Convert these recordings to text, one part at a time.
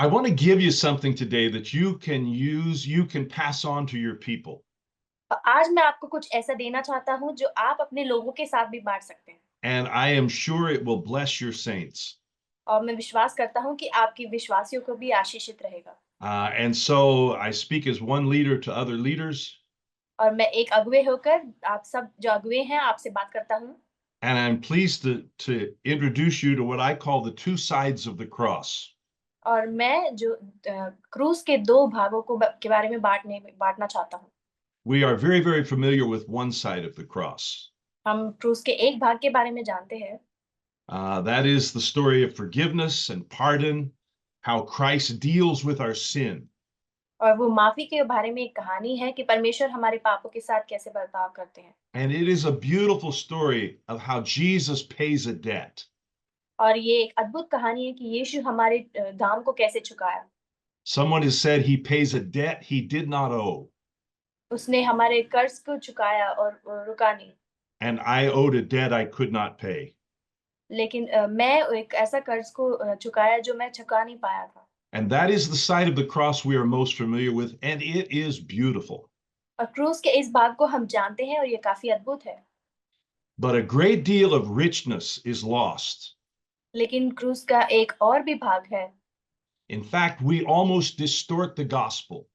I want to give you something today that you can use, you can pass on to your people. आज मैं आपको कुछ ऐसा देना चाहता हूँ जो आप अपने लोगों के साथ भी बाँट सकते हैं। And I am sure it will bless your saints. और मैं विश्वास करता हूँ कि आपके विश्वासियों को भी आशीषित रहेगा। And so I speak as one leader to other leaders, और मैं एक अगुवे होकर आप सब जो अगुवे हैं आपसे बात करता हूँ। and I'm pleased to introduce you to what I call the two sides of the cross. और मैं जो क्रूस के 2 भागों को के बारे में बाँटना चाहता हूँ। We are very, very familiar with one side of the cross. हम क्रूस के एक भाग के बारे में जानते हैं। That is the story of forgiveness and pardon, how Christ deals with our sin. और वो माफ़ी के बारे में एक कहानी है कि परमेश्वर हमारे पापों के साथ कैसे बर्ताव करते हैं। And it is a beautiful story of how Jesus pays a debt. और ये एक अद्भुत कहानी है कि यीशु हमारे दाम को कैसे चुकाया। Someone has said he pays a debt he did not owe. उसने हमारे कर्ज को चुकाया और रुका नहीं। And I owed a debt I could not pay. लेकिन मैं एक ऐसा कर्ज को चुकाया जो मैं चुका नहीं पाया था। And that is the side of the cross we are most familiar with, and it is beautiful. और क्रूस के इस भाग को हम जानते हैं और ये काफ़ी अद्भुत है। But a great deal of richness is lost. लेकिन क्रूस का एक और भी भाग है। In fact, we almost distort the gospel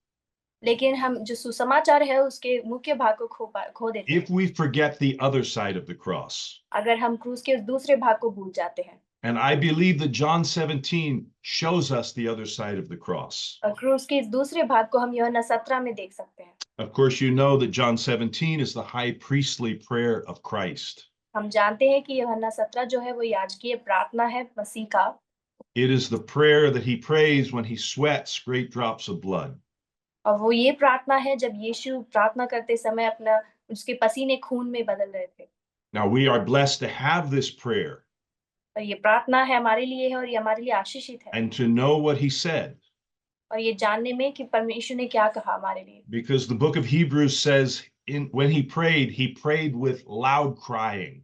लेकिन हम जो सुसमाचार है उसके मुख्य भाग को खो देते हैं। if we forget the other side of the cross. अगर हम क्रूस के उस दूसरे भाग को भूल जाते हैं। And I believe that John 17 shows us the other side of the cross. और क्रूस के इस दूसरे भाग को हम यूहन्ना 17 में देख सकते हैं। Of course, you know that John 17 is the high priestly prayer of Christ. हम जानते हैं कि यूहन्ना 17 जो है वो याजकीय प्रार्थना है मसीह का। It is the prayer that he prays when he sweats great drops of blood. और वो ये प्रार्थना है जब यीशु प्रार्थना करते समय अपना उसके पसीने खून में बदल रहे थे। Now, we are blessed to have this prayer और ये प्रार्थना है हमारे लिए है और ये हमारे लिए आशीषित है। and to know what he said, और ये जानने में कि परमेश्वर ने क्या कहा हमारे लिए। because the book of Hebrews says when he prayed with loud crying.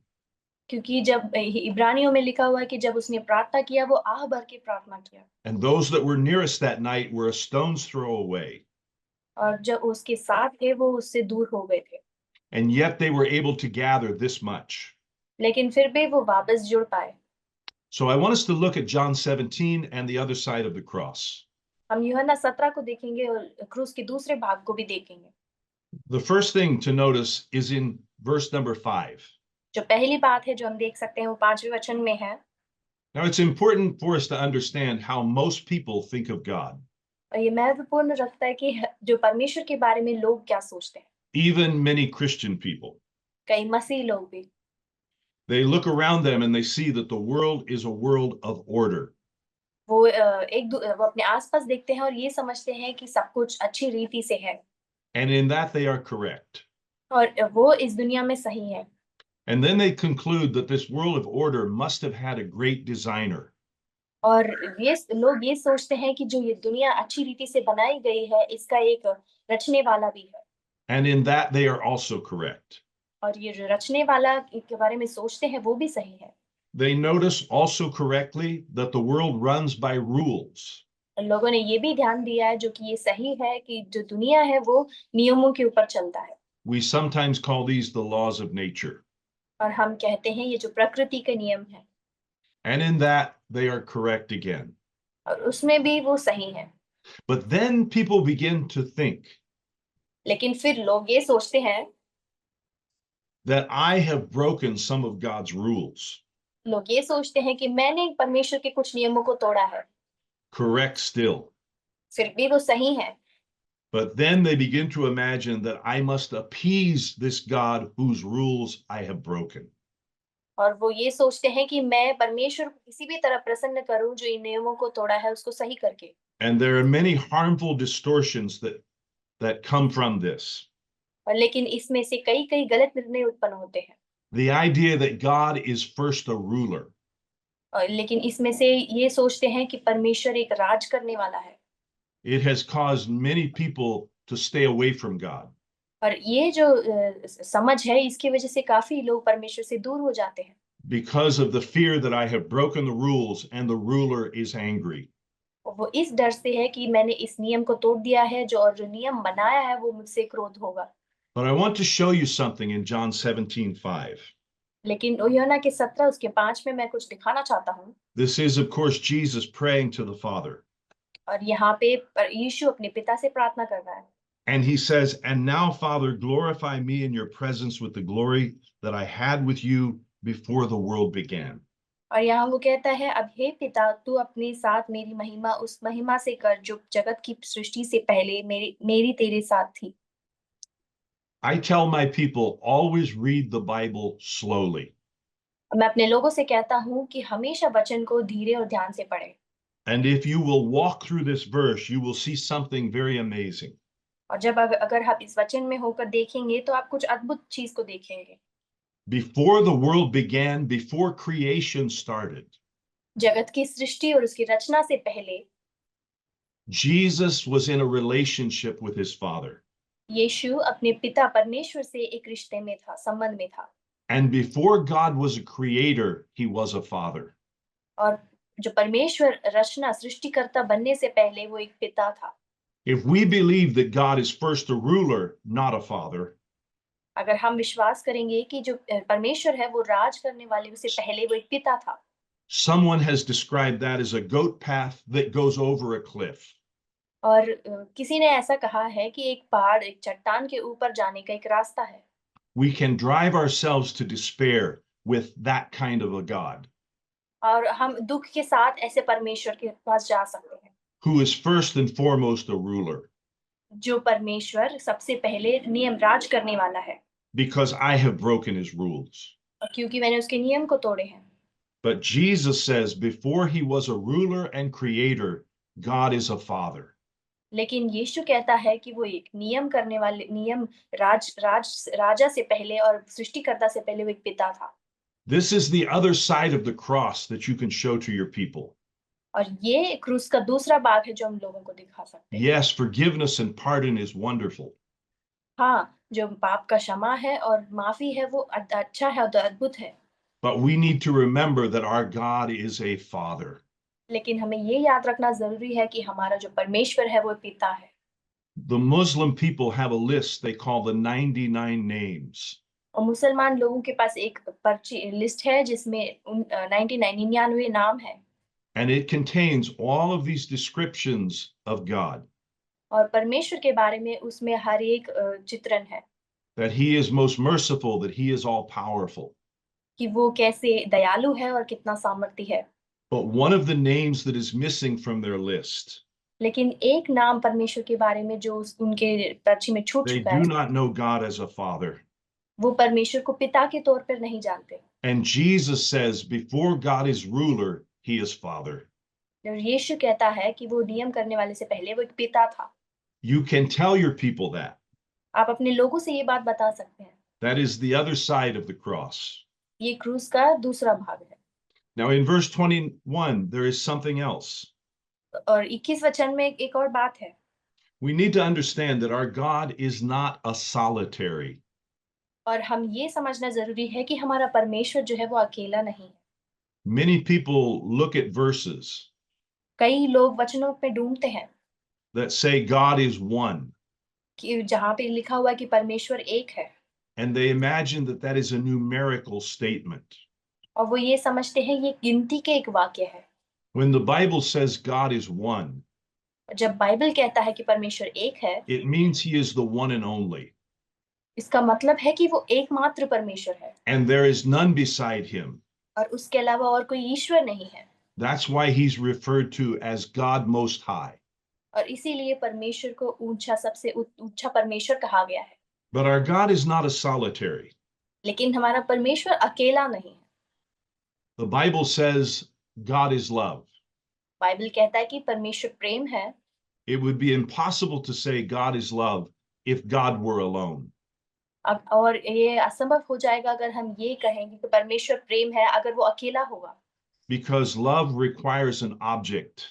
क्योंकि जब इब्रानियों में लिखा हुआ है कि जब उसने प्रार्थना किया वो आह भर के प्रार्थना किया। And those that were nearest that night were a stone's throw away. और जो उसके साथ थे वो उससे दूर हो गए थे। And yet they were able to gather this much. लेकिन फिर भी वो वापस जुड़ पाए। So I want us to look at John 17 and the other side of the cross. हम यूहन्ना 17 को देखेंगे और क्रूस के दूसरे भाग को भी देखेंगे। The first thing to notice is in verse number 5. जो पहली बात है जो हम देख सकते हैं वो 5वें वचन में है। Now, it's important for us to understand how most people think of God, और ये महत्वपूर्ण रखता है कि जो परमेश्वर के बारे में लोग क्या सोचते हैं। even many Christian people. कई मसीह लोग भी। They look around them and they see that the world is a world of order. वो वो अपने आस-पास देखते हैं और ये समझते हैं कि सब कुछ अच्छी रीति से है। And in that, they are correct. और वो इस दुनिया में सही है। And then they conclude that this world of order must have had a great designer. और ये लोग ये सोचते हैं कि जो ये दुनिया अच्छी रीति से बनाई गई है, इसका एक रचने वाला भी है। And in that, they are also correct. और ये जो रचने वाला के बारे में सोचते हैं, वो भी सही है। They notice also correctly that the world runs by rules. लोगों ने ये भी ध्यान दिया है, जो कि ये सही है कि जो दुनिया है, वो नियमों के ऊपर चलता है। We sometimes call these the laws of nature. और हम कहते हैं ये जो प्रकृति के नियम है। And in that, they are correct again. और उसमें भी वो सही है। But then people begin to think लेकिन फिर लोग ये सोचते हैं that I have broken some of God's rules. लोग ये सोचते हैं कि मैंने परमेश्वर के कुछ नियमों को तोड़ा है। Correct still. फिर भी वो सही है। But then they begin to imagine that I must appease this God whose rules I have broken. और वो ये सोचते हैं कि मैं परमेश्वर को किसी भी तरह प्रसन्न करूं जो इन नियमों को तोड़ा है उसको सही करके। And there are many harmful distortions that come from this. और लेकिन इसमें से कई कई गलत निर्णय उत्पन्न होते हैं। The idea that God is first a ruler. और लेकिन इसमें से ये सोचते हैं कि परमेश्वर एक राज करने वाला है। It has caused many people to stay away from God. और ये जो समझ है इसकी वजह से काफी लोग परमेश्वर से दूर हो जाते हैं। Because of the fear that I have broken the rules and the ruler is angry. वो इस डर से है कि मैंने इस नियम को तोड़ दिया है, जो नियम बनाया है वो मुझसे क्रोध होगा। But I want to show you something in John 17:5. लेकिन यूहन्ना के 17 उसके 5 में मैं कुछ दिखाना चाहता हूँ। This is, of course, Jesus praying to the Father. और यहाँ पे यीशु अपने पिता से प्रार्थना कर रहा है। And he says, "And now, Father, glorify me in your presence with the glory that I had with you before the world began." और यहाँ वो कहता है, अब हे पिता, तू अपने साथ मेरी महिमा उस महिमा से कर जो जगत की सृष्टि से पहले मेरी तेरे साथ थी। I tell my people, always read the Bible slowly. मैं अपने लोगों से कहता हूँ कि हमेशा वचन को धीरे और ध्यान से पढ़ें। And if you will walk through this verse, you will see something very amazing. और जब अगर आप इस वचन में होकर देखेंगे तो आप कुछ अद्भुत चीज को देखेंगे। Before the world began, before creation started, जगत की सृष्टि और उसकी रचना से पहले Jesus was in a relationship with his Father. यीशु अपने पिता परमेश्वर से एक रिश्ते में था, संबंध में था। And before God was a creator, he was a father. और जो परमेश्वर रचना सृष्टिकर्ता बनने से पहले वो एक पिता था। If we believe that God is first a ruler, not a father, अगर हम विश्वास करेंगे कि जो परमेश्वर है वो राज करने वाले, उससे पहले वो एक पिता था। someone has described that as a goat path that goes over a cliff. और किसी ने ऐसा कहा है कि एक पहाड़, एक चट्टान के ऊपर जाने का एक रास्ता है। We can drive ourselves to despair with that kind of a God और हम दुख के साथ ऐसे परमेश्वर के पास जा सकते हैं, who is first and foremost a ruler, जो परमेश्वर सबसे पहले नियम राज करने वाला है। because I have broken his rules. और क्योंकि मैंने उसके नियम को तोड़े हैं। But Jesus says before he was a ruler and creator, God is a father. लेकिन यीशु कहता है कि वो एक नियम करने वाले, नियम राजा से पहले और सृष्टिकर्ता से पहले वो एक पिता था। This is the other side of the cross that you can show to your people. और ये क्रूस का दूसरा भाग है जो हम लोगों को दिखा सकते हैं। Yes, forgiveness and pardon is wonderful. हाँ, जो पाप का क्षमा है और माफी है वो अच्छा है और अद्भुत है। But we need to remember that our God is a father. लेकिन हमें ये याद रखना जरूरी है कि हमारा जो परमेश्वर है वो पिता है। The Muslim people have a list they call the 99 names. और मुसलमान लोगों के पास एक पर्ची लिस्ट है जिसमें 99 नाम है। And it contains all of these descriptions of God. और परमेश्वर के बारे में उसमें हर एक चित्रण है That he is most merciful, that he is all powerful. कि वो कैसे दयालु है और कितना सामर्थ्य है। But one of the names that is missing from their list, लेकिन एक नाम परमेश्वर के बारे में जो उनके पर्ची में छूट they चुका do है, not know God as a father. वो परमेश्वर को पिता के तौर पर नहीं जानते। And Jesus says, before God is ruler, he is father. और यीशु कहता है कि वो नियम करने वाले से पहले वो एक पिता था। You can tell your people that. आप अपने लोगों से ये बात बता सकते हैं। That is the other side of the cross. ये क्रूस का दूसरा भाग है। Now, in verse 21, there is something else. और 21 वचन में एक और बात है। We need to understand that our God is not a solitary. और हम ये समझना जरूरी है कि हमारा परमेश्वर जो है वो अकेला नहीं है। Many people look at verses कई लोग वचनों पे ढूंढते हैं that say God is one, कि जहाँ पे लिखा हुआ है कि परमेश्वर एक है, and they imagine that that is a numerical statement. और वो ये समझते हैं ये गिनती के एक वाक्य है। When the Bible says God is one, जब बाइबल कहता है कि परमेश्वर एक है, it means he is the one and only, इसका मतलब है कि वो एकमात्र परमेश्वर है and there is none beside him. और उसके अलावा और कोई ईश्वर नहीं है। That's why he's referred to as God Most High. और इसीलिए परमेश्वर को ऊंचा, सबसे ऊंचा परमेश्वर कहा गया है। But our God is not a solitary. लेकिन हमारा परमेश्वर अकेला नहीं है। The Bible says God is love. Bible कहता है कि परमेश्वर प्रेम है। It would be impossible to say God is love if God were alone. और ये असंभव हो जाएगा अगर हम ये कहेंगे कि परमेश्वर प्रेम है अगर वो अकेला होगा। Because love requires an object.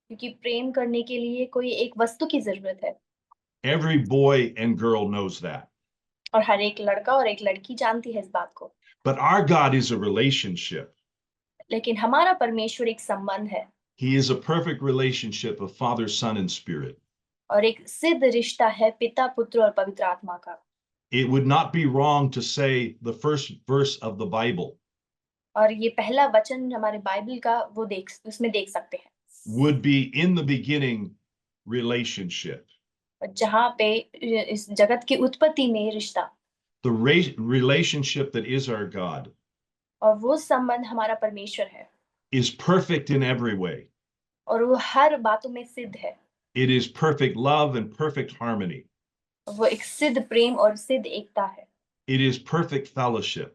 क्योंकि प्रेम करने के लिए कोई एक वस्तु की जरूरत है। Every boy and girl knows that. और हर एक लड़का और एक लड़की जानती है इस बात को। But our God is a relationship. लेकिन हमारा परमेश्वर एक संबंध है। He is a perfect relationship of Father, Son, and Spirit. और एक सिद्ध रिश्ता है पिता, पुत्र और पवित्र आत्मा का। It would not be wrong to say the first verse of the Bible और ये पहला वचन हमारे बाइबल का उसमें देख सकते हैं, would be in the beginning relationship. जहाँ पे इस जगत की उत्पत्ति में रिश्ता, The relationship that is our God और वो संबंध हमारा परमेश्वर है, is perfect in every way. और वो हर बातों में सिद्ध है। It is perfect love and perfect harmony. वो एक सिद्ध प्रेम और सिद्ध एकता है, It is perfect fellowship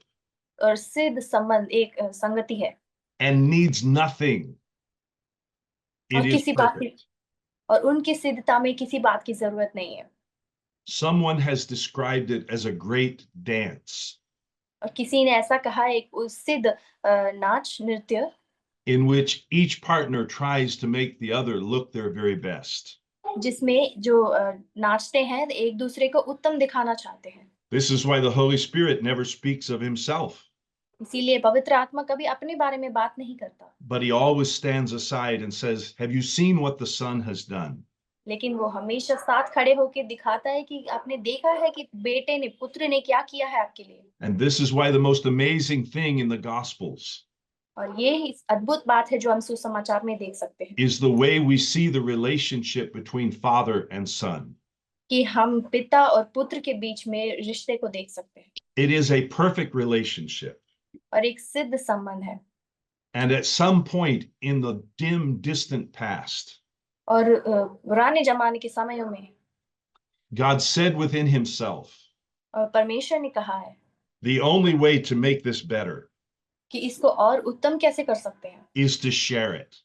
और सिद्ध संबंध, एक संगति है, and needs nothing. It और is किसी बात की, perfect. और उनकी सिद्धता में किसी बात की जरूरत नहीं है। Someone has described it as a great dance और किसी ने ऐसा कहा है, एक उस सिद्ध नाच नृत्य in which each partner tries to make the other look their very best. जिसमें जो नाचते हैं एक दूसरे को उत्तम दिखाना चाहते हैं। This is why the Holy Spirit never speaks of himself, इसीलिए पवित्र आत्मा कभी अपने बारे में बात नहीं करता, but he always stands aside and says, "Have you seen what the Son has done?" लेकिन वो हमेशा साथ खड़े होकर दिखाता है कि आपने देखा है कि बेटे ने, पुत्र ने क्या किया है आपके लिए। And this is why the most amazing thing in the Gospels और ये ही अद्भुत बात है जो हम सुसमाचार में देख सकते हैं, is the way we see the relationship between Father and Son. कि हम पिता और पुत्र के बीच में रिश्ते को देख सकते हैं, It is a perfect relationship. और एक सिद्ध संबंध है। And at some point in the dim, distant past, और पुराने जमाने के समयों में God said within himself, और परमेश्वर ने कहा है the only way to make this better कि इसको और उत्तम कैसे कर सकते हैं, is to share it.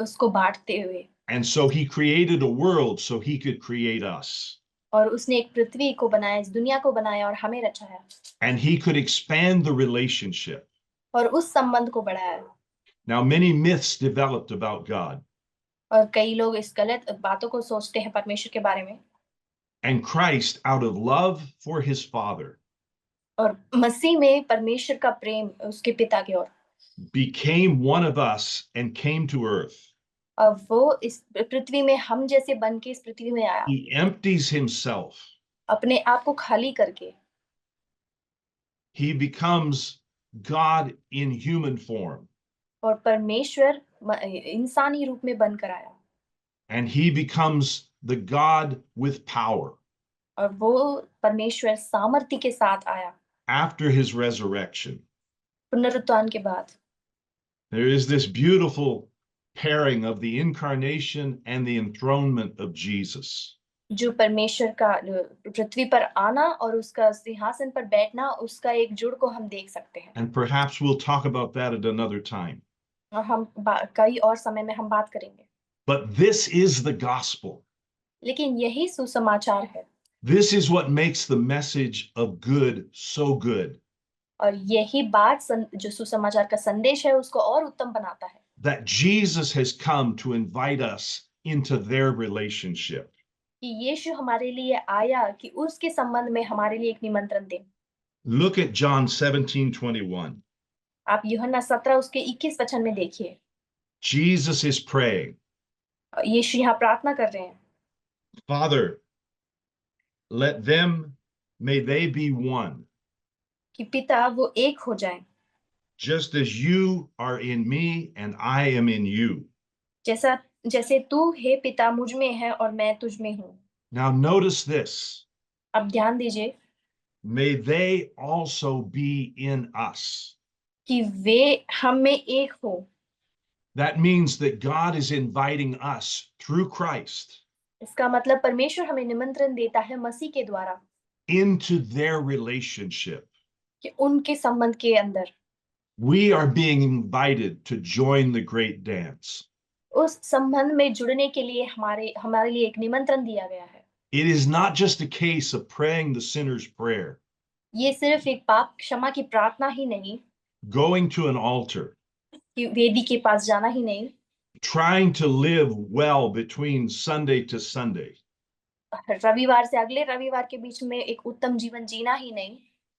उसको बांटते हुए। And so he created a world so he could create us. और उसने एक पृथ्वी को बनाया, इस दुनिया को बनाया और हमें रचाया, And he could expand the relationship. और उस संबंध को बढ़ाया। Now, many myths developed about God. और कई लोग इस गलत बातों को सोचते हैं परमेश्वर के बारे में। And Christ, out of love for his Father, और मसीह में परमेश्वर का प्रेम उसके पिता की ओर, became one of us and came to earth. और वो इस पृथ्वी में हम जैसे बन के इस पृथ्वी में आया, He empties himself. अपने आप को खाली करके। He becomes God in human form. और परमेश्वर इंसानी रूप में बनकर आया, And he becomes the God with power और वो परमेश्वर सामर्थ्य के साथ आया after his resurrection. पुनरुत्थान के बाद। There is this beautiful pairing of the incarnation and the enthronement of Jesus. जो परमेश्वर का पृथ्वी पर आना और उसका सिंहासन पर बैठना, उसका एक जुड़ को हम देख सकते हैं। And perhaps we'll talk about that at another time. और हम कई और समय में हम बात करेंगे। But this is the gospel. लेकिन यही सुसमाचार है, This is what makes the message of good so good. और यही बात जो सुसमाचार का संदेश है उसको और उत्तम बनाता है, That Jesus has come to invite us into their relationship. कि यीशु हमारे लिए आया कि उसके संबंध में हमारे लिए एक निमंत्रण दे। Look at John 17:21. आप यूहन्ना 17 उसके 21 वचन में देखिए, Jesus is praying, यीशु यहाँ प्रार्थना कर रहे हैं, Father, may they be one, कि पिता वो एक हो जाए, just as you are in me and I am in you. जैसे तू हे पिता मुझ में है और मैं तुझ में हूँ। Now notice this. अब ध्यान दीजिए, May they also be in us. कि वे हम में एक हो। That means that God is inviting us through Christ इसका मतलब परमेश्वर हमें निमंत्रण देता है मसीह के द्वारा into their relationship. कि उनके संबंध के अंदर We are being invited to join the great dance. उस संबंध में जुड़ने के लिए हमारे लिए एक निमंत्रण दिया गया है। It is not just a case of praying the sinner's prayer, ये सिर्फ एक पाप क्षमा की प्रार्थना ही नहीं, going to an altar, कि वेदी के पास जाना ही नहीं, trying to live well between Sunday to Sunday. रविवार से अगले रविवार के बीच में एक उत्तम जीवन जीना ही नहीं।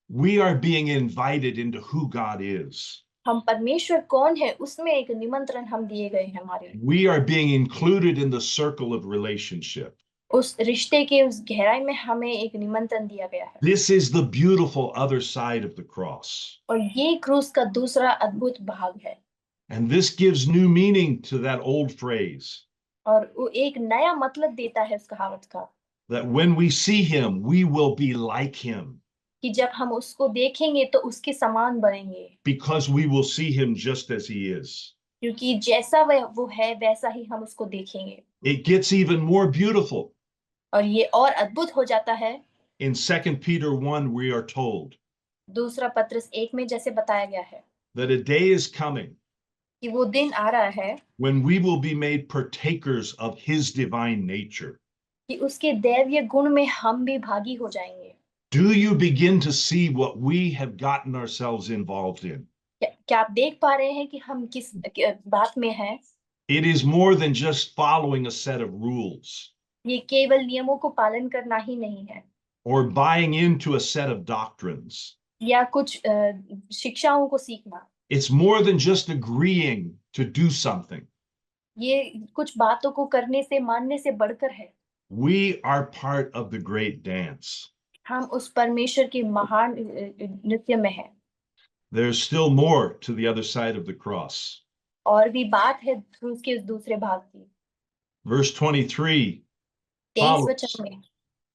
We are being invited into who God is. हम परमेश्वर कौन है उसमें एक निमंत्रण हम दिए गए हैं हमारे लिए। We are being included in the circle of relationship. उस रिश्ते के उस गहराई में हमें एक निमंत्रण दिया गया है। This is the beautiful other side of the cross. और ये क्रूस का दूसरा अद्भुत भाग है। And this gives new meaning to that old phrase और वो एक नया मतलब देता है उस कहावत का, that when we see him, we will be like him कि जब हम उसको देखेंगे तो उसके समान बनेंगे, because we will see him just as he is. क्योंकि जैसा वो है वैसा ही हम उसको देखेंगे। It gets even more beautiful. और ये और अद्भुत हो जाता है। In 2 Peter 1, we are told दूसरा पत्रस 1 में जैसे बताया गया है that a day is coming कि वो दिन आ रहा है when we will be made partakers of his divine nature. कि उसके दैवीय गुण में हम भी भागी हो जाएंगे। Do you begin to see what we have gotten ourselves involved in? क्या आप देख पा रहे हैं कि हम किस बात में हैं? It is more than just following a set of rules ये केवल नियमों को पालन करना ही नहीं है or buying into a set of doctrines. या कुछ शिक्षाओं को सीखना। It's more than just agreeing to do something. ये कुछ बातों को करने से मानने से बढ़कर है। We are part of the great dance. हम उस परमेश्वर के महान नृत्य में हैं। There's still more to the other side of the cross. और भी बात है क्रूस के उस दूसरे भाग की। Verse 23 23 वचन में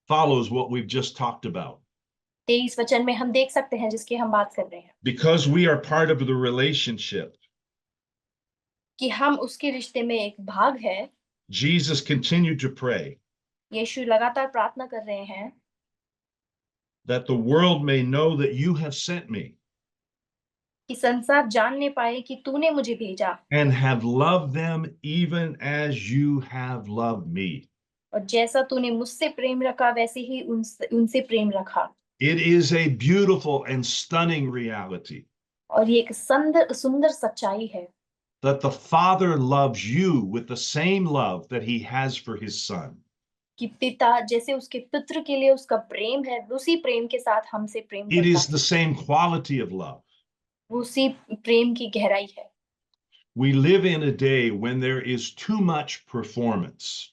follows what we've just talked about. 23 वचन में हम देख सकते हैं जिसकी हम बात कर रहे हैं Because we are part of the relationship, कि हम उसके रिश्ते में एक भाग है। Jesus continued to pray यीशु लगातार प्रार्थना कर रहे हैं that the world may know that you have sent me कि संसार जानने पाए कि तूने मुझे भेजा and have loved them even as you have loved me. और जैसा तूने मुझसे प्रेम रखा वैसे ही उनसे प्रेम रखा। It is a beautiful and stunning reality और ये एक सुंदर सच्चाई है that the Father loves you with the same love that he has for his Son. कि पिता जैसे उसके पुत्र के लिए उसका प्रेम है उसी प्रेम के साथ हमसे प्रेम It करता is है। the same quality of love. उसी प्रेम की गहराई है। We live in a day when there is too much performance.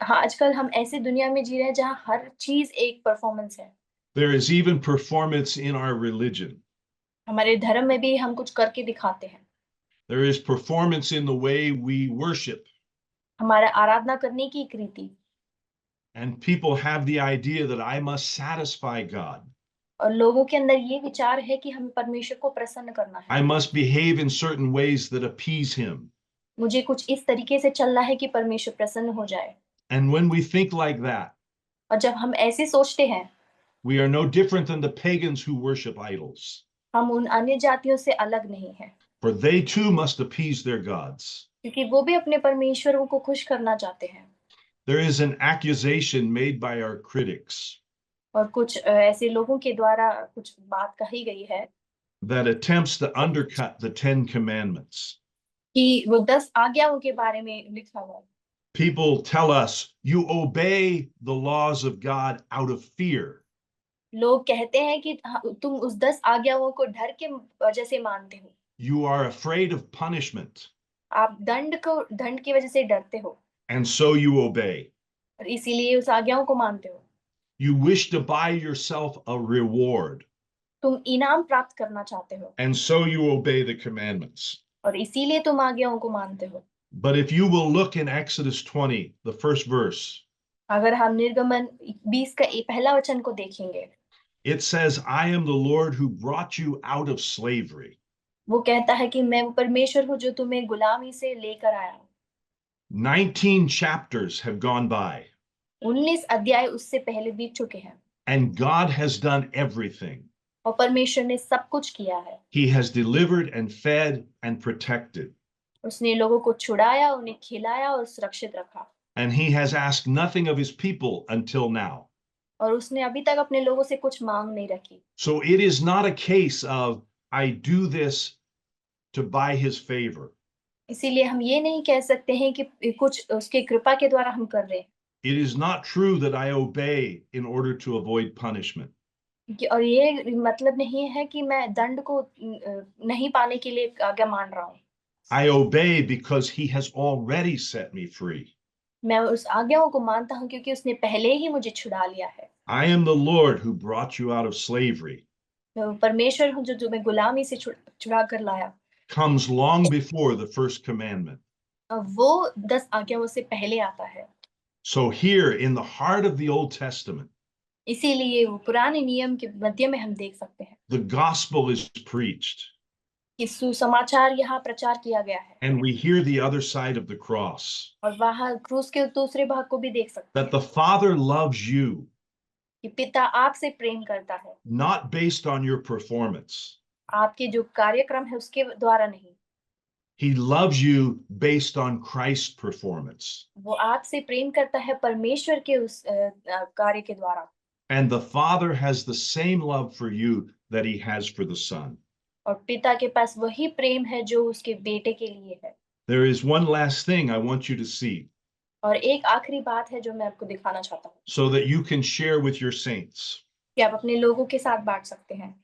हाँ, आजकल हम ऐसी दुनिया में जी रहे हैं जहाँ हर चीज एक परफॉर्मेंस है। There is even performance in our religion. हमारे धर्म में भी हम कुछ करके दिखाते हैं। There is performance in the way we worship. हमारा आराधना करने की एक रीति। And people have the idea that I must satisfy God. और लोगों के अंदर ये विचार है कि हमें परमेश्वर को प्रसन्न करना है। I must behave in certain ways that appease him. मुझे कुछ इस तरीके से चलना है कि परमेश्वर प्रसन्न हो जाए। And when we think like that, और जब हम ऐसे सोचते हैं we are no different than the pagans who worship idols. हम उन अन्य जातियों से अलग नहीं हैं For they too must appease their gods. क्योंकि वो भी अपने परमेश्वरों को खुश करना चाहते हैं। There is an accusation made by our critics और कुछ ऐसे लोगों के द्वारा कुछ बात कही गई है that attempts to undercut the 10 Commandments. कि वो 10 आज्ञाओं के बारे में लिखा हुआ है। People tell us you obey the laws of God out of fear. लोग कहते हैं कि तुम उस 10 आज्ञाओं को डर के वजह से मानते हो। You are afraid of punishment, आप दंड की वजह से डरते हो and so you obey. और इसीलिए उस आज्ञाओं को मानते हो। You wish to buy yourself a reward, तुम इनाम प्राप्त करना चाहते हो and so you obey the commandments. और इसीलिए तुम आज्ञाओं को मानते हो। But if you will look in Exodus 20, the first verse, अगर हम निर्गमन 20 का पहला वचन को देखेंगे, it says, I am the Lord who brought you out of slavery. वो कहता है कि मैं वो परमेश्वर हूँ जो तुम्हें गुलामी से लेकर आया हूँ। 19 chapters have gone by, 19 अध्याय उससे पहले बीत चुके हैं and God has done everything. और परमेश्वर ने सब कुछ किया है। He has delivered and fed and protected. उसने लोगों को छुड़ाया, उन्हें खिलाया और सुरक्षित रखा। And he has asked nothing of his people until now. और उसने अभी तक अपने लोगों से कुछ मांग नहीं रखी। So it is not a case of I do this to buy his favor. इसीलिए हम ये नहीं कह सकते हैं कि कुछ उसके कृपा के द्वारा हम कर रहे हैं। It is not true that I obey in order to avoid punishment. और ये मतलब नहीं है कि मैं दंड को नहीं पाने के लिए आज्ञा मान रहा हूँ। I obey because he has already set me free. मैं उस आज्ञाओं को मानता हूँ क्योंकि उसने पहले ही मुझे छुड़ा लिया है। I am the Lord who brought you out of slavery. मैं परमेश्वर हूँ जो तुम्हें गुलामी से छुड़ा कर लाया। Comes long before the first commandment. वो 10 आज्ञाओं से पहले आता है। So here in the heart of the Old Testament, इसीलिए वो पुराने नियम के मध्य में हम देख सकते हैं the gospel is preached. कि सुसमाचार यहाँ प्रचार किया गया है। And we hear the other side of the cross. और वहाँ क्रूस के दूसरे भाग को भी देख सकते That हैं the Father loves you, कि पिता आपसे प्रेम करता है, not based on your performance. आपके जो कार्यक्रम है उसके द्वारा नहीं। He loves you based on Christ's performance. वो आपसे प्रेम करता है परमेश्वर के उस कार्य के द्वारा। And the Father has the same love for you that he has for the Son. और पिता के पास वही प्रेम है जो उसके बेटे के लिए है। There is one last thing I want you to see और एक आखिरी बात है जो मैं आपको दिखाना चाहता हूँ so that you can share with your saints. कि आप अपने लोगों के साथ बांट सकते हैं।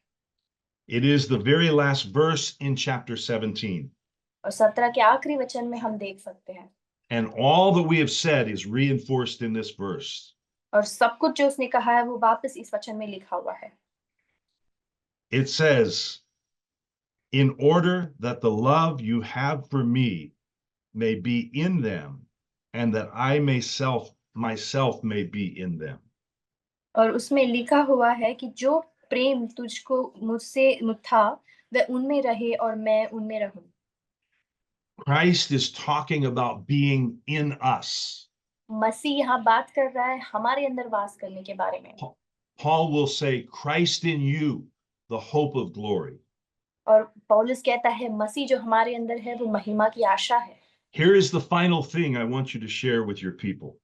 It is the very last verse in chapter 17. और 17 के आखिरी वचन में हम देख सकते हैं। And all that we have said is reinforced in this verse. और सब कुछ जो उसने कहा है वो वापस इस वचन में लिखा हुआ है। It says, in order that the love you have for me may be in them, and that I myself may be in them. और उसमें लिखा हुआ है कि जो प्रेम तुझको मुझसे था वह उनमें रहे और मैं उनमें रहूं। Christ is talking about being in us. मसीह यहाँ बात कर रहा है हमारे अंदर वास करने के बारे में। Paul will say, Christ in you, the hope of glory. और पौलुस कहता है मसीह जो हमारे अंदर है वो महिमा की आशा है। Here is the final thing I want you to share with your people.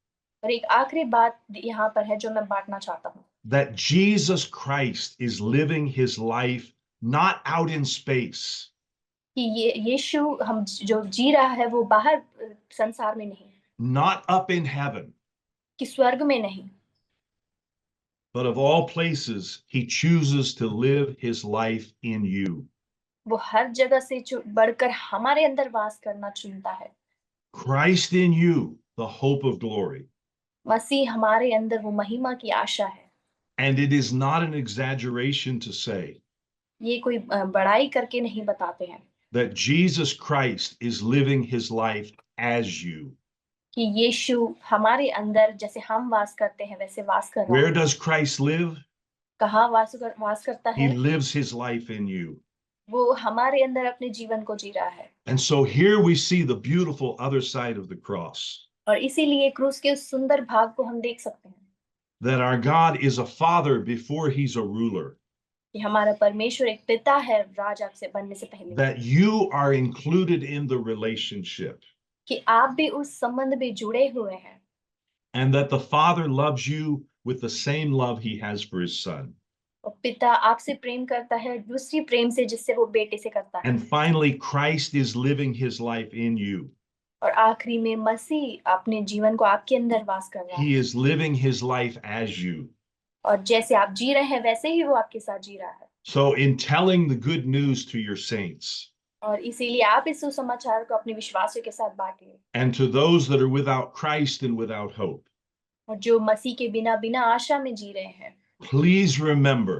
और एक आखिरी बात यहाँ पर है जो मैं बांटना चाहता हूँ। That Jesus Christ is living his life not out in space. कि ये यीशु हम जो जी रहा है वो बाहर संसार में नहीं, not up in heaven, कि स्वर्ग में नहीं, but of all places, he chooses to live his life in you. वो हर जगह से बढ़कर हमारे अंदर वास करना चुनता है। Christ in you, the hope of glory. मसीह हमारे अंदर वो महिमा की आशा है। And it is not an exaggeration to say ये कोई बड़ाई करके नहीं बताते हैं that Jesus Christ is living his life as you. कि यीशु हमारे अंदर जैसे हम वास करते हैं वैसे वास कर रहा Where है। does Christ live? कहाँ वास करता He है? lives his life in you. वो हमारे अंदर अपने जीवन को जी रहा है। And so here we see the beautiful other side of the cross. और इसीलिए क्रूस के उस सुंदर भाग को हम देख सकते हैं That our God is a father before he's a ruler. कि हमारा परमेश्वर एक पिता है राजा से बनने से पहले। That you are included in the relationship. कि आप भी उस संबंध में जुड़े हुए हैं। And that the Father loves you with the same love he has for his Son. और पिता आपसे प्रेम करता है दूसरी प्रेम से जिससे वो बेटे से करता है। And finally, Christ is living his life in you. और आखिरी में मसीह अपने जीवन को आपके अंदर वास कर रहा है। He is living his life as you. और जैसे आप जी रहे हैं वैसे ही वो आपके साथ जी रहा है। So in telling the good news to your saints, और इसीलिए आप इस सुसमाचार को अपने विश्वासियों के साथ बांटिए। and to those that are without Christ and without hope, और जो मसीह के बिना आशा में जी रहे हैं, please remember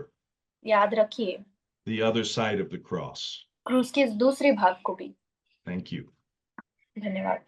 याद रखिए the other side of the cross. क्रूस के दूसरे भाग को भी। Thank you. धन्यवाद।